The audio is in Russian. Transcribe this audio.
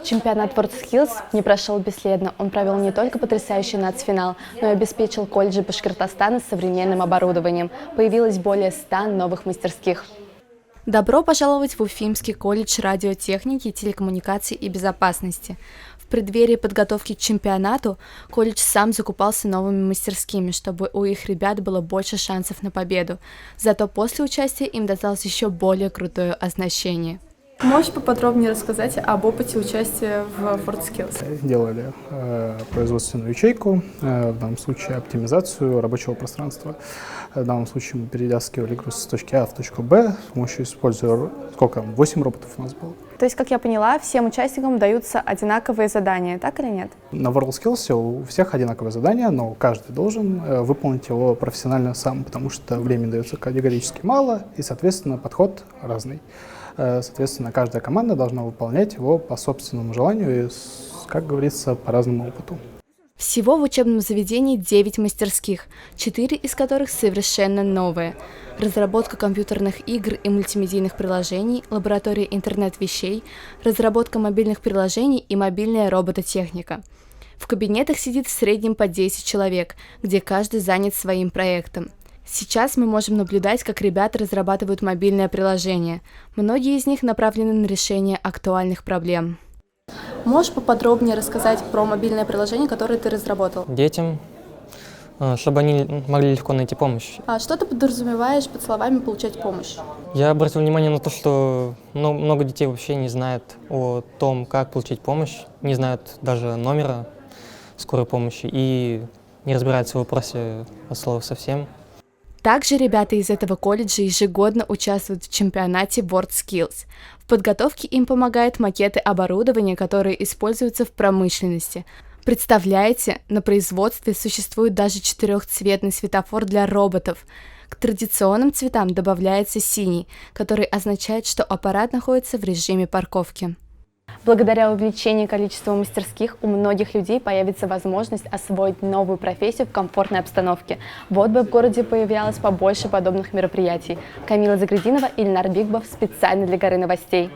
Чемпионат WorldSkills не прошел бесследно. Он провел не только потрясающий нацфинал, но и обеспечил колледжи Башкортостана современным оборудованием. Появилось более 100 новых мастерских. Добро пожаловать в Уфимский колледж радиотехники, телекоммуникаций и безопасности. В преддверии подготовки к чемпионату колледж сам закупался новыми мастерскими, чтобы у их ребят было больше шансов на победу. Зато после участия им досталось еще более крутое оснащение. Можешь поподробнее рассказать об опыте участия в WorldSkills? Делали производственную ячейку, в данном случае оптимизацию рабочего пространства. В данном случае мы перетаскивали груз с точки А в точку Б, с помощью используя, 8 роботов у нас было. То есть, как я поняла, всем участникам даются одинаковые задания, так или нет? На WorldSkills у всех одинаковое задание, но каждый должен выполнить его профессионально сам, потому что времени дается категорически мало, и, соответственно, подход разный. Соответственно, каждая команда должна выполнять его по собственному желанию и, как говорится, по разному опыту. Всего в учебном заведении 9 мастерских, 4 из которых совершенно новые. Разработка компьютерных игр и мультимедийных приложений, лаборатория интернет-вещей, разработка мобильных приложений и мобильная робототехника. В кабинетах сидит в среднем по 10 человек, где каждый занят своим проектом. Сейчас мы можем наблюдать, как ребята разрабатывают мобильное приложение. Многие из них направлены на решение актуальных проблем. Можешь поподробнее рассказать про мобильное приложение, которое ты разработал? Детям, чтобы они могли легко найти помощь. А что ты подразумеваешь под словами «получать помощь»? Я обратил внимание на то, что много детей вообще не знают о том, как получить помощь, не знают даже номера скорой помощи и не разбираются в вопросе от слова совсем. Также ребята из этого колледжа ежегодно участвуют в чемпионате WorldSkills. В подготовке им помогают макеты оборудования, которые используются в промышленности. Представляете, на производстве существует даже 4-цветный светофор для роботов. К традиционным цветам добавляется синий, который означает, что аппарат находится в режиме парковки. Благодаря увеличению количества мастерских у многих людей появится возможность освоить новую профессию в комфортной обстановке. Вот бы в городе появлялось побольше подобных мероприятий. Камила Загрединова, Ильнар Бигбов специально для Горы новостей.